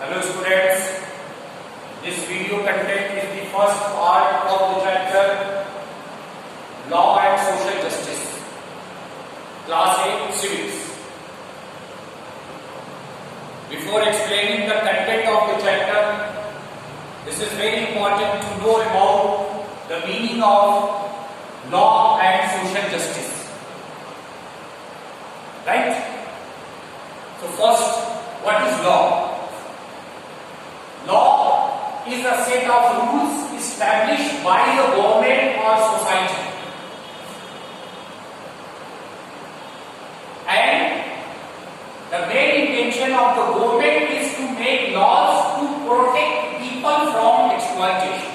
Hello students, this video content is the first part of the chapter Law and Social Justice, Class 8 Civics. Before explaining the content of the chapter, this is very important to know about the meaning of law and social justice. Right? So first, what is law? Law is a set of rules established by the government or society. And the main intention of the government is to make laws to protect people from exploitation.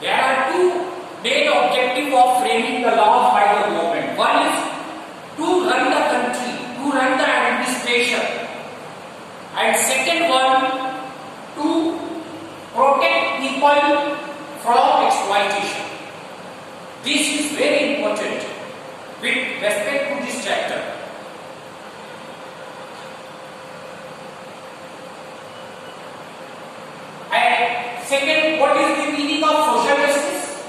There are two main objectives of framing the laws by the government. One is to run the country, to run the administration. And second one, to protect people from exploitation. This is very important with respect to this chapter. And second, what is the meaning of social justice?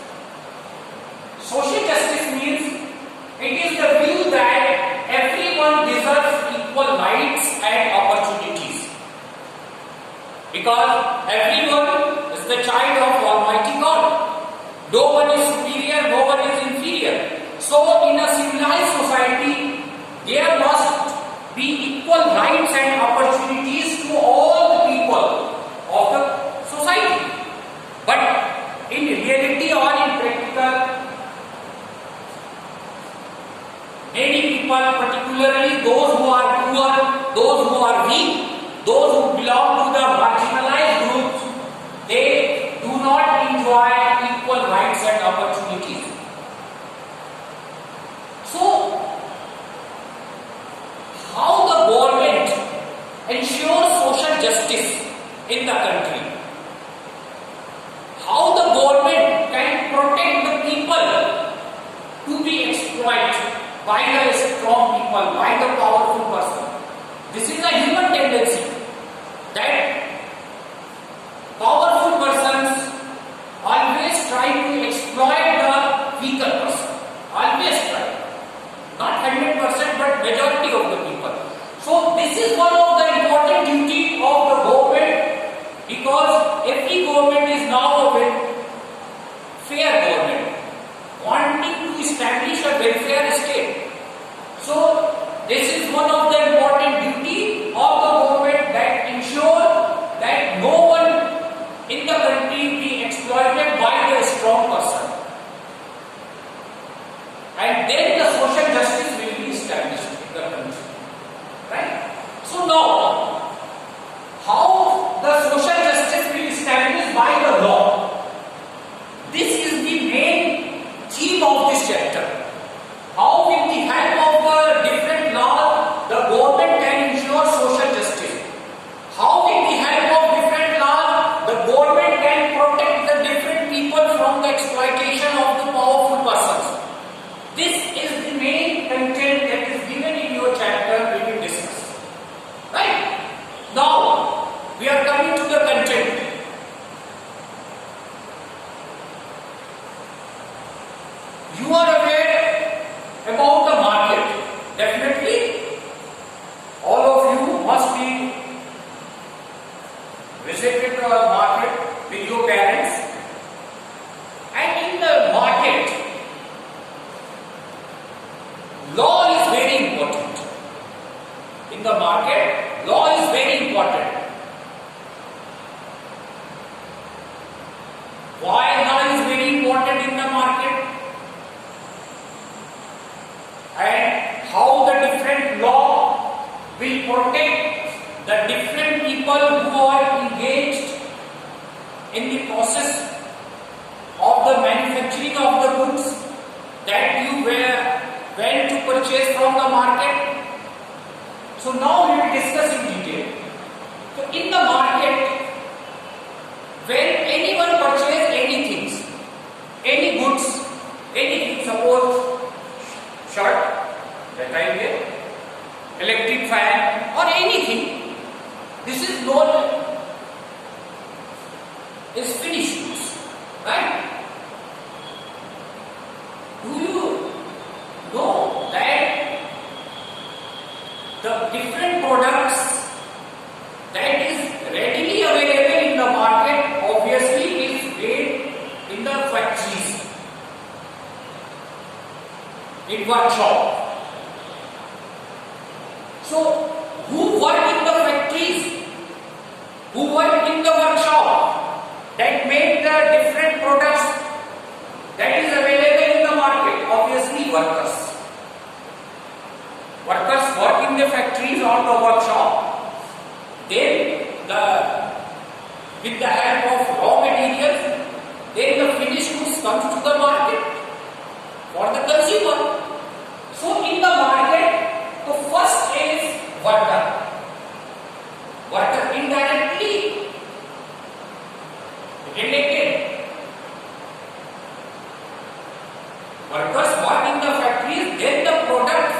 Social justice means it is the view that everyone deserves equal rights and opportunities. Because everyone is the child of Almighty God. No one is superior, no one is inferior. So in a civilized society, there must be equal rights and opportunities to all the people of the society. But in reality or in practical, many people, particularly those who are poor, those who are weak, those who belong to the marginalized groups, they do not enjoy equal rights and opportunities. So, how the government ensures social justice in the country? How the government can protect the people to be exploited by the strong people, by the powerful person? This is a human tendency that powerful persons always try to exploit the weaker person. Always try. Not 100% but majority of the people. So this is one of the important duty of the government, because every government is now a fair government, wanting to establish a welfare state. So this is one of the important duty of the government, that ensure that no one in the country be exploited by the strong person. And then the social justice will be established in the country. Right? So now, how the social justice will be established by the law? This is the main theme of this chapter. How with the help of the different laws, the government can ensure social justice. How with the help of different laws, the government can protect the different people from the exploitation of the powerful persons. This is the main content that is given in your chapter we will discuss. Right? Now, we are coming to the content. You are aware about the market. Definitely, all of you must be visited the market with your parents. And in the market, law is very important. In the market, law is very important. Why law is very important in the market? And how the different law will protect the different people who are engaged in the process of the manufacturing of the goods that you went to purchase from the market. So now we will discuss in detail. So in the market, when anyone purchases anything, any goods, anything, suppose shirt that I wear, electric fan or anything, This is known as finished goods, right? Do you know that the different products that is readily available in the market obviously is made in the factories, in workshop. So who work in the factories, who work in the workshop that make the different products that is available in the market? Obviously workers. Workers work in the factories or the workshop. Then with the help of raw materials, then the finished goods comes to the market for the consumer. So in the market, the first is worker. Worker indirectly related. Workers work in the factories, then the product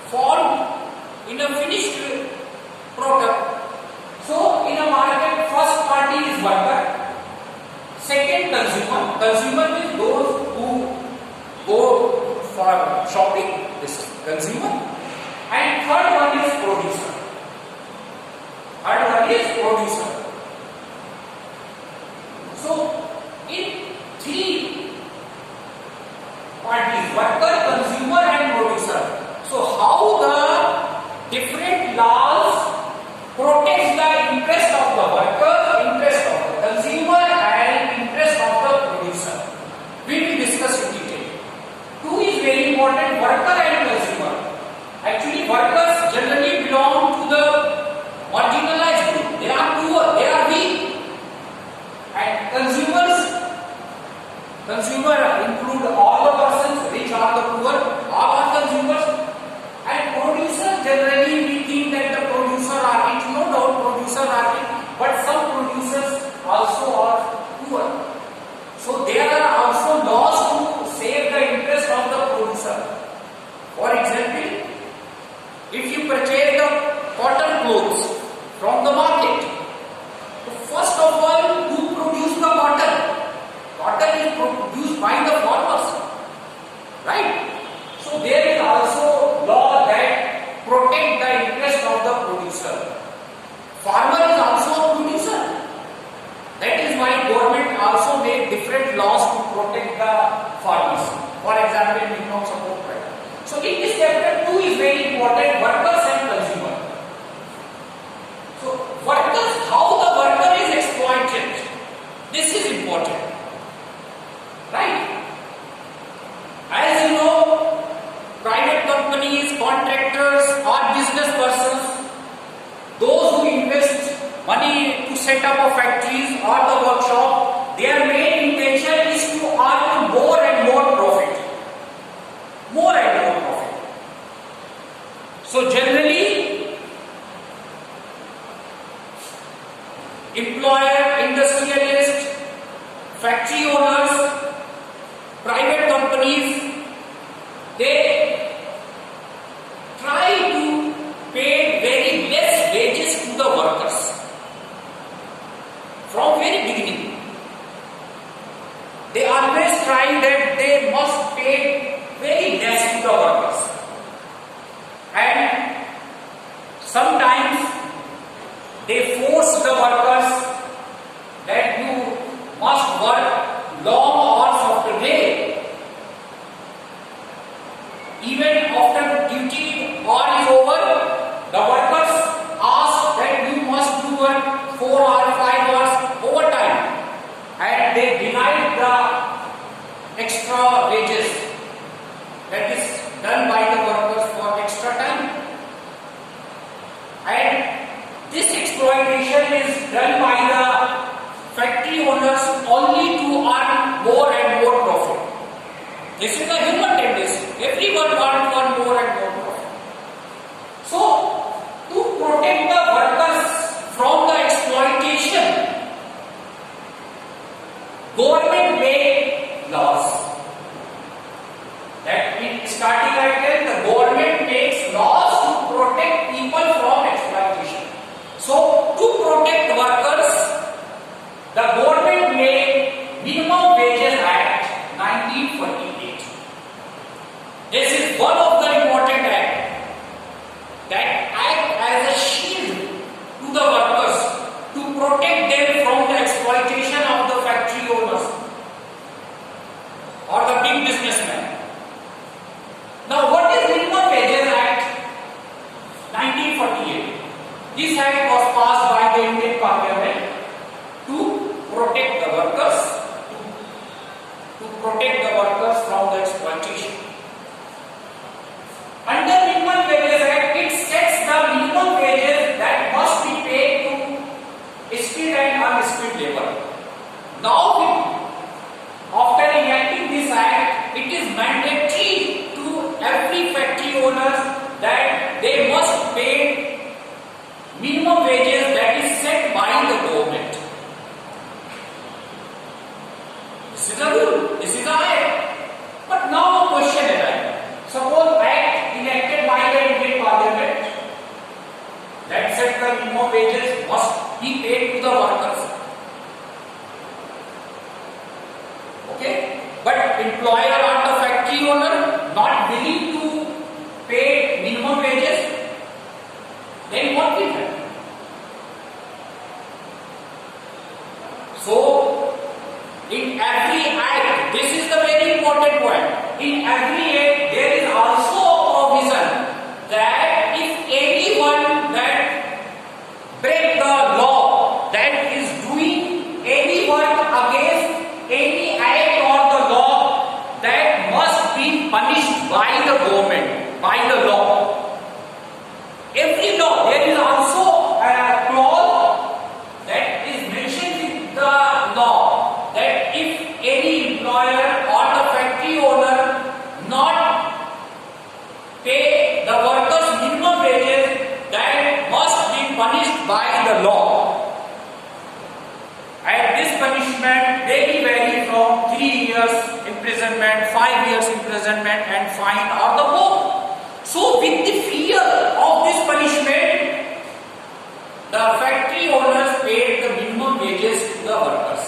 formed in a finished product. So in a market, first party is worker, second consumer. Consumer is those who go for shopping, this is consumer, and third one is producer. Third one is producer. So in three parties, worker, consumer and producer. So how the different laws protect the interest of the worker, interest of the consumer and interest of the producer? We will discuss in detail. Two is very important, worker and consumer. Actually workers generally belong to the marginalized group. They are poor, they are weak. And consumer include all the persons, rich or the poor, all are consumers. And producer, generally we think that the producer are rich. No doubt producer are rich, but some producers also are poor. So there are also laws to save the interest of the producer. For example, if you purchase the cotton clothes from the market, so first of all, who produce the cotton? Cotton is produced by the farmers, right? So there is also law that protect the interest of the producer. Farmer is also a producer. That is why government also made different laws to protect the farmers. For example, minimum support price. So in this chapter 2 is very important, workers and consumer. So workers, how the worker is exploited. This is important. Right? As you know, private companies, contractors or business persons, those who invest money to set up a factories or the workshop, their main intention is to earn more and more profit. More and more profit. So generally, employer, industrialist, factory owners, private companies, they try to pay very less wages to the workers from very beginning. They always try that they must pay very less to the workers, and sometimes they force the workers that you must work long hours of the day. Even after duty hour is over, the workers ask that you must do work 4 or 5 hours overtime, and they deny the extra wages that is done by the workers for extra time. And this exploitation is done by the factory owners only to earn more and more profit. This is a human tendency. Everyone wants to earn more and more profit. So, to protect the workers from the exploitation, government made laws. That in starting I tell, the government makes laws to protect people from exploitation. punished by the government, by the law. Every law, there is also a clause that is mentioned in the law that if any employer or the factory owner not pay the workers minimum wages, that must be punished by the law. And this punishment may vary from 3 years imprisonment, 5 years imprisonment and fine or the both. So with the fear of this punishment, the factory owners paid the minimum wages to the workers.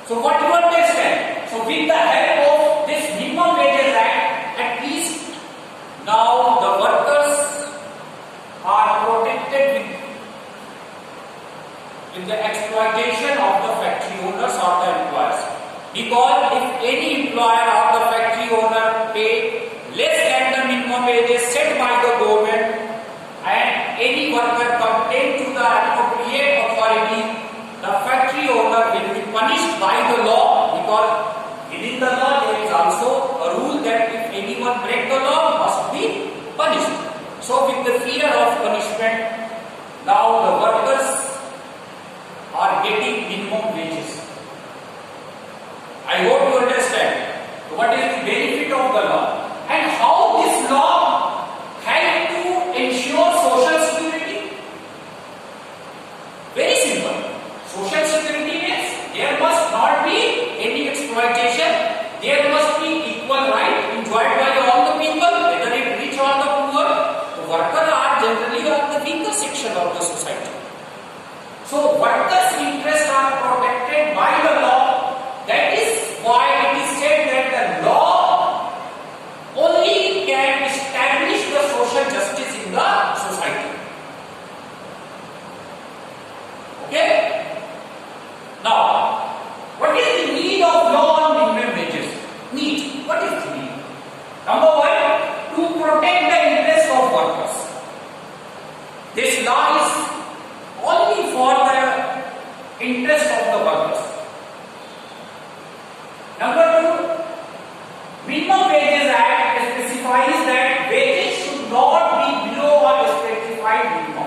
So what you understand? So with the help of this minimum wages act, at least now the workers are protected with the exploitation of the factory owners or the employers. Because if any employer or the factory owner pay less than the minimum wages set by the government and any worker complain to the appropriate authority, the factory owner will be punished by the law, because within the law there is also a rule that if anyone break the law must be punished. So with the fear of punishment, now the workers are getting minimum wages. I hope you understand what is the benefit of the law and how this law help to ensure social security. Very simple. Social security means there must not be any exploitation. There must be equal right enjoyed by all the people, whether it rich or the poor. The workers are generally on the weaker section of the society. So workers' interests are protected by the law. That is why it is said that the law only can establish the social justice in the society. Okay? Now, what is the need of law on minimum wages? Need. What is the need? Number one, to protect the interests of workers. This law is only for the interest of the workers. Number two, Minimum Wages Act specifies that wages should not be below a specified minimum.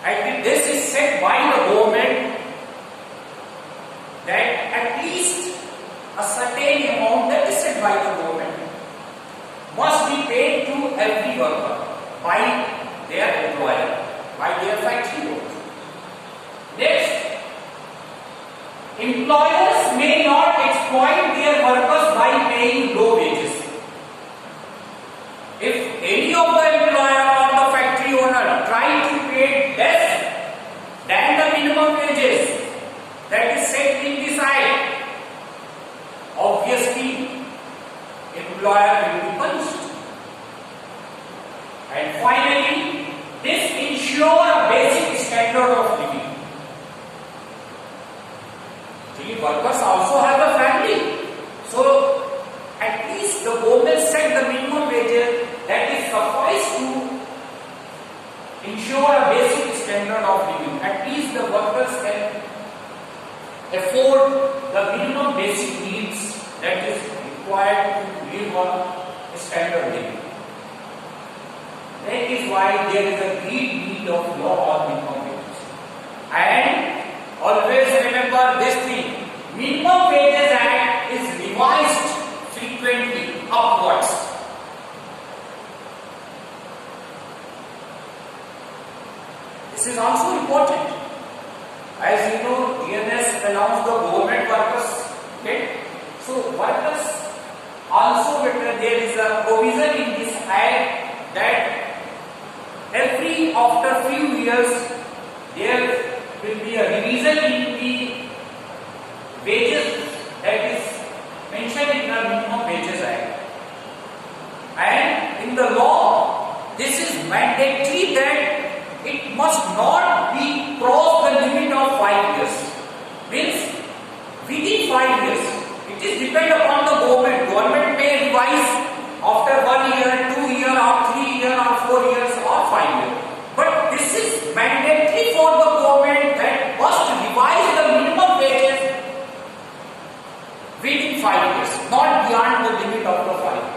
And this is set by the government that at least a certain amount that is set by the government must be paid to every worker by their employer, by their factory owner. Next, employers may not exploit their workers by paying low wages. If any of the employer or the factory owner try to pay less than the minimum wages that is set in this act, obviously employer will be punished. And finally, this ensures a basic standard of living. The workers also have a family, so at least the government set the minimum wages that is suffice to ensure a basic standard of living. At least the workers can afford the minimum basic needs that is required to live on a standard living. That is why there is a great need of law on minimum wages. And always remember this thing, Minimum Wages Act is revised frequently upwards. This is also important. As you know, DNS allows the government workers, okay? So workers also, there is a provision in this act that after few years there will be a revision in the wages that is mentioned in the Minimum Wages Act. And in the law, this is mandatory that it must not be cross the limit of 5 years. Means within 5 years, it is depend upon the government. Government may revise after 1 year, 2 years, or 3 years, or 4 years, or 5 years. But this is mandatory for the government that must revise the minimum wages within 5 years, not beyond the limit of the 5 years.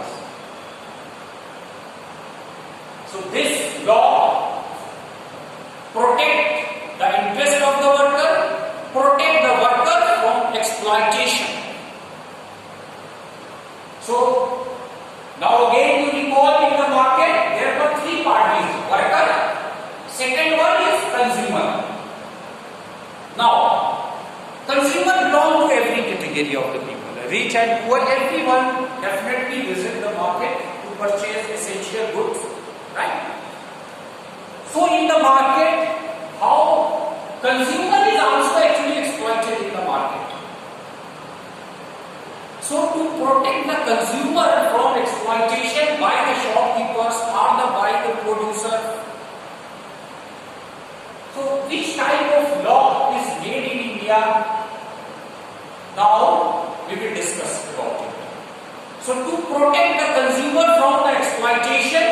So now again you recall in the market there were three parties: worker, second one is consumer. Now consumer belong to every category of the people, rich and poor. Everyone definitely visit the market to purchase essential goods, right? So in the market, how consumer is also actually exploited in the market. So to protect the consumer from exploitation by the shopkeepers or by the producer, so which type of law is made in India? Now we will discuss about it. So to protect the consumer from the exploitation,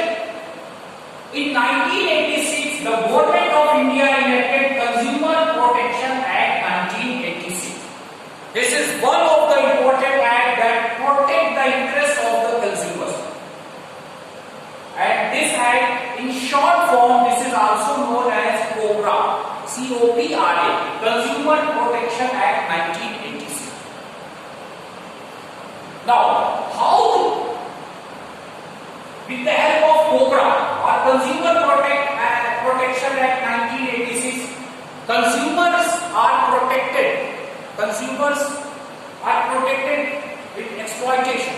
in 1986 the Government of India enacted Consumer Protection Act 1986. This is one of the important acts that protect the interests of the consumers. And this act, in short form, this is also known as COPRA, C-O-P-R-A, Consumer Protection Act 1986. Now, how, with the help of COPRA or Consumer Protection Act 1986, consumers are protected. Consumers are protected with exploitation.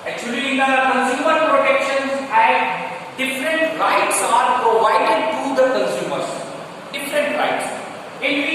Actually, in the Consumer Protection Act, different rights are provided to the consumers. Different rights. In